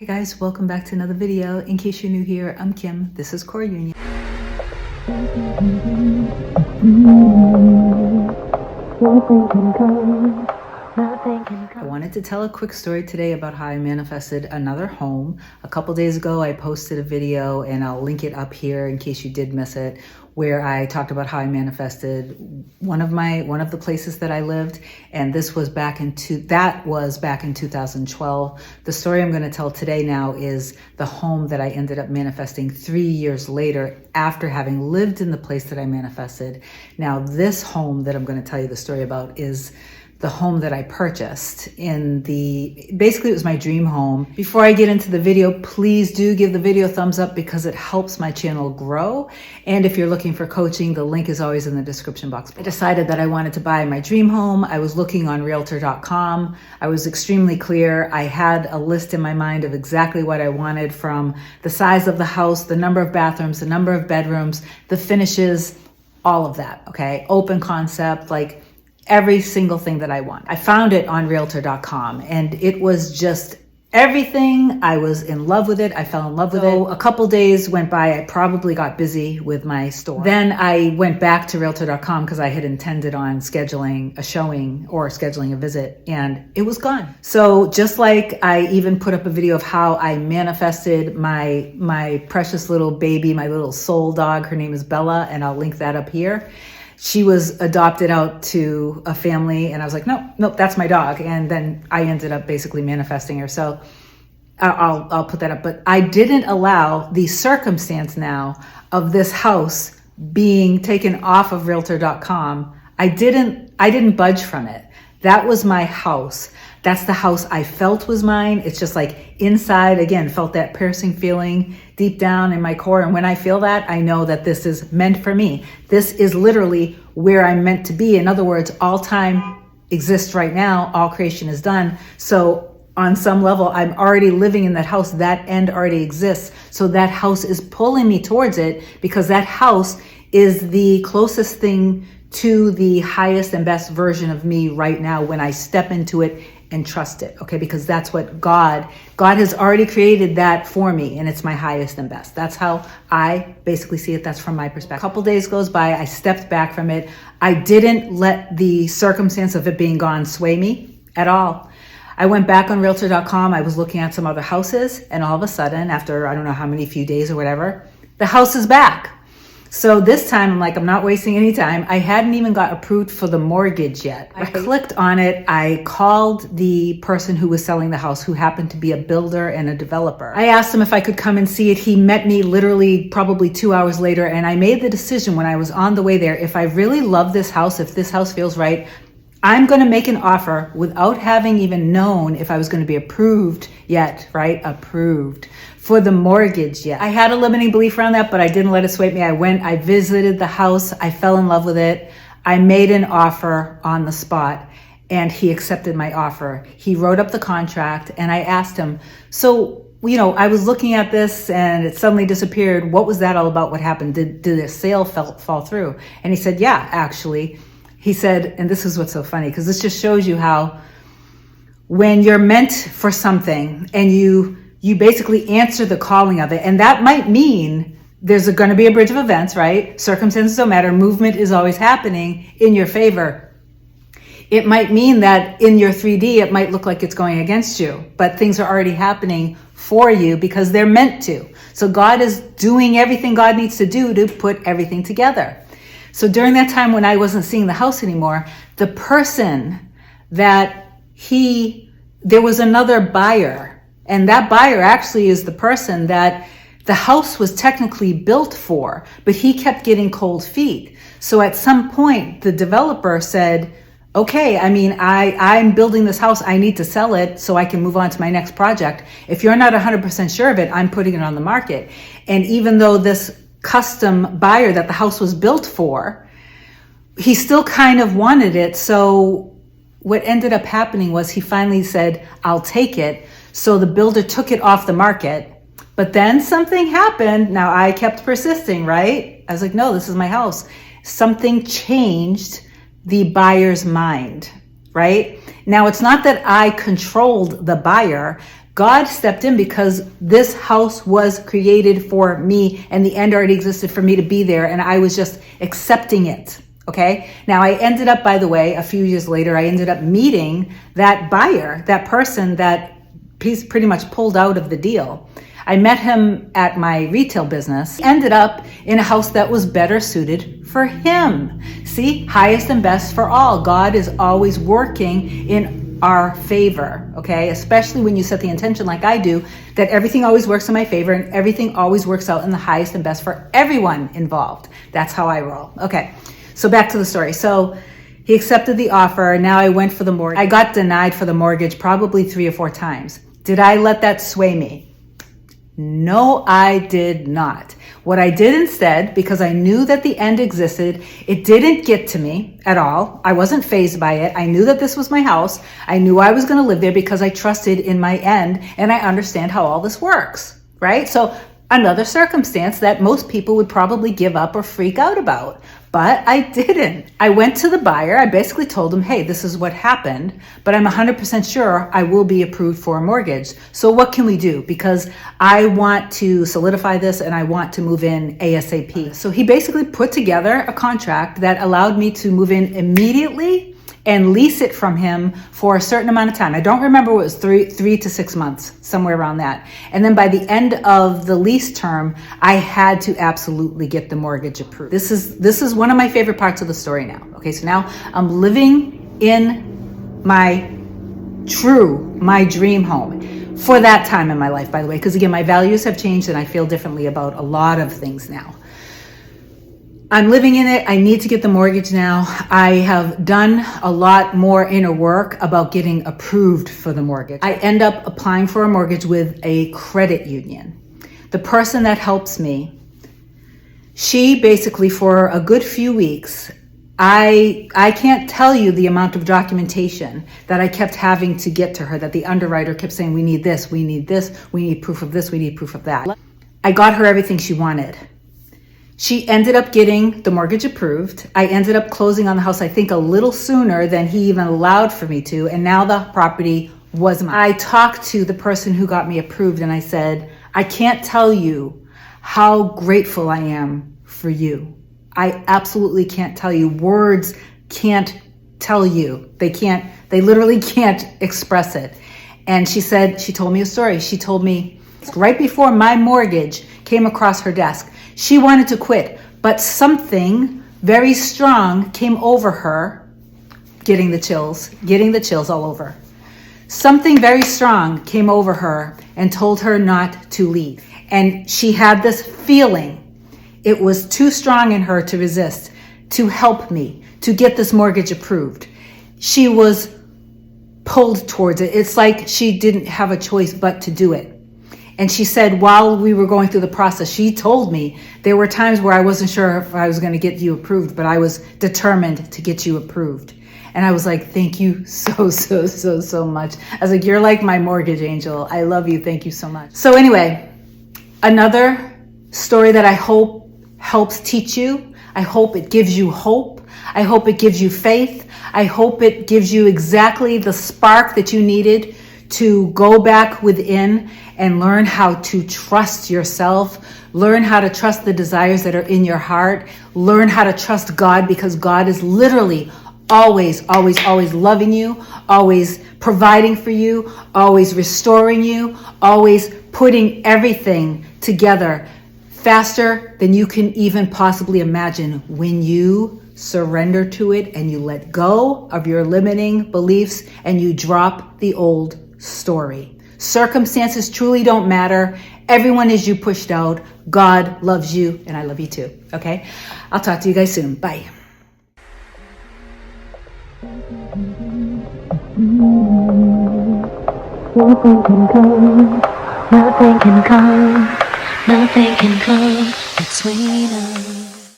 Hey guys, welcome back to another video. In case you're new here, I'm Kim. This is Core Union. I wanted to tell a quick story today about how I manifested another home. A couple days ago, I posted a video, and I'll link it up here in case you did miss it, where I talked about how I manifested one of the places that I lived, and this was back in 2012. The story I'm going to tell today now is the home that I ended up manifesting 3 years later after having lived in the place that I manifested. Now, this home that I'm going to tell you the story about is the home that I purchased basically it was my dream home. Before I get into the video, please do give the video a thumbs up because it helps my channel grow. And if you're looking for coaching, the link is always in the description box. I decided that I wanted to buy my dream home. I was looking on realtor.com. I was extremely clear. I had a list in my mind of exactly what I wanted, from the size of the house, the number of bathrooms, the number of bedrooms, the finishes, all of that, okay? Open concept, like every single thing that I want. I found it on realtor.com, and it was just everything. I was in love with it. I fell in love with it. A couple days went by. I probably got busy with my store. Then I went back to realtor.com because I had intended on scheduling a showing or scheduling a visit, and it was gone. So just like I even put up a video of how I manifested my precious little baby, my little soul dog. Her name is Bella, and I'll link that up here. She was adopted out to a family, and I was like, nope, that's my dog. And then I ended up basically manifesting her. So I'll put that up. But I didn't allow the circumstance now of this house being taken off of realtor.com. I didn't budge from it. That was my house. That's the house I felt was mine. It's just like inside, again, felt that piercing feeling deep down in my core. And when I feel that, I know that this is meant for me. This is literally where I'm meant to be. In other words, all time exists right now. All creation is done. So on some level, I'm already living in that house. That end already exists. So that house is pulling me towards it because that house is the closest thing to the highest and best version of me right now when I step into it and trust it, okay? Because that's what God has already created that for me, and it's my highest and best. That's how I basically see it. That's from my perspective. A couple days goes by, I stepped back from it. I didn't let the circumstance of it being gone sway me at all. I went back on realtor.com. I was looking at some other houses, and all of a sudden, after I don't know how many few days or whatever, the house is back. So this time, I'm like, I'm not wasting any time. I hadn't even got approved for the mortgage yet. I clicked on it. I called the person who was selling the house, who happened to be a builder and a developer. I asked him if I could come and see it. He met me literally probably 2 hours later, and I made the decision when I was on the way there, if I really love this house, if this house feels right, I'm going to make an offer without having even known if I was going to be approved yet, right? Approved for the mortgage yet. I had a limiting belief around that, but I didn't let it sway me. I visited the house. I fell in love with it. I made an offer on the spot, and he accepted my offer. He wrote up the contract, and I asked him, so, I was looking at this and it suddenly disappeared. What was that all about? What happened? Did the sale fall through? And he said, yeah, actually. He said, and this is what's so funny, because this just shows you how when you're meant for something and you basically answer the calling of it, and that might mean there's going to be a bridge of events, right? Circumstances don't matter. Movement is always happening in your favor. It might mean that in your 3D, it might look like it's going against you, but things are already happening for you because they're meant to. So God is doing everything God needs to do to put everything together. So during that time when I wasn't seeing the house anymore, the person there was another buyer, and that buyer actually is the person that the house was technically built for, but he kept getting cold feet. So at some point, the developer said, okay, I'm building this house. I need to sell it so I can move on to my next project. If you're not 100% sure of it, I'm putting it on the market. And even though this custom buyer that the house was built for, he still kind of wanted it. So what ended up happening was he finally said, I'll take it. So the builder took it off the market, but then something happened. Now I kept persisting, right? I was like, no, this is my house. Something changed the buyer's mind, right? Now it's not that I controlled the buyer. God stepped in because this house was created for me and the end already existed for me to be there, and I was just accepting it. Okay. Now I ended up, by the way, a few years later, I ended up meeting that buyer, that person that he's pretty much pulled out of the deal. I met him at my retail business, ended up in a house that was better suited for him. See, highest and best for all. God is always working in our favor, okay? Especially when you set the intention like I do, that everything always works in my favor and everything always works out in the highest and best for everyone involved. That's how I roll. Okay, so back to the story. So he accepted the offer. Now I went for the mortgage. I got denied for the mortgage probably 3 or 4 times. Did I let that sway me? No, I did not. What I did instead, because I knew that the end existed, it didn't get to me at all. I wasn't fazed by it. I knew that this was my house. I knew I was going to live there because I trusted in my end and I understand how all this works, right? So another circumstance that most people would probably give up or freak out about, but I didn't. I went to the buyer. I basically told him, hey, this is what happened, but I'm 100% sure I will be approved for a mortgage. So what can we do? Because I want to solidify this and I want to move in ASAP. So he basically put together a contract that allowed me to move in immediately and lease it from him for a certain amount of time. I don't remember what it was, 3 to 6 months, somewhere around that. And then by the end of the lease term, I had to absolutely get the mortgage approved. This is one of my favorite parts of the story now. Okay, so now I'm living in my dream home for that time in my life, by the way, because again, my values have changed and I feel differently about a lot of things now. I'm living in it. I need to get the mortgage now. I have done a lot more inner work about getting approved for the mortgage. I end up applying for a mortgage with a credit union. The person that helps me, she basically for a good few weeks, I can't tell you the amount of documentation that I kept having to get to her, that the underwriter kept saying, we need this, we need this, we need proof of this, we need proof of that. I got her everything she wanted. She ended up getting the mortgage approved. I ended up closing on the house, I think a little sooner than he even allowed for me to. And now the property was mine. I talked to the person who got me approved and I said, I can't tell you how grateful I am for you. I absolutely can't tell you. Words can't tell you. They literally can't express it. And she told me a story. She told me right before my mortgage came across her desk, she wanted to quit, but something very strong came over her, getting the chills all over. Something very strong came over her and told her not to leave. And she had this feeling, it was too strong in her to resist, to help me, to get this mortgage approved. She was pulled towards it. It's like she didn't have a choice but to do it. And she said, while we were going through the process, she told me there were times where I wasn't sure if I was going to get you approved, but I was determined to get you approved. And I was like, thank you so much. I was like, you're like my mortgage angel. I love you. Thank you so much. So anyway, another story that I hope helps teach you. I hope it gives you hope. I hope it gives you faith. I hope it gives you exactly the spark that you needed to go back within and learn how to trust yourself, learn how to trust the desires that are in your heart, learn how to trust God, because God is literally always loving you, always providing for you, always restoring you, always putting everything together faster than you can even possibly imagine when you surrender to it and you let go of your limiting beliefs and you drop the old story. Circumstances truly don't matter. Everyone is you pushed out. God loves you and I love you too. Okay? I'll talk to you guys soon. Bye. Nothing can come between us.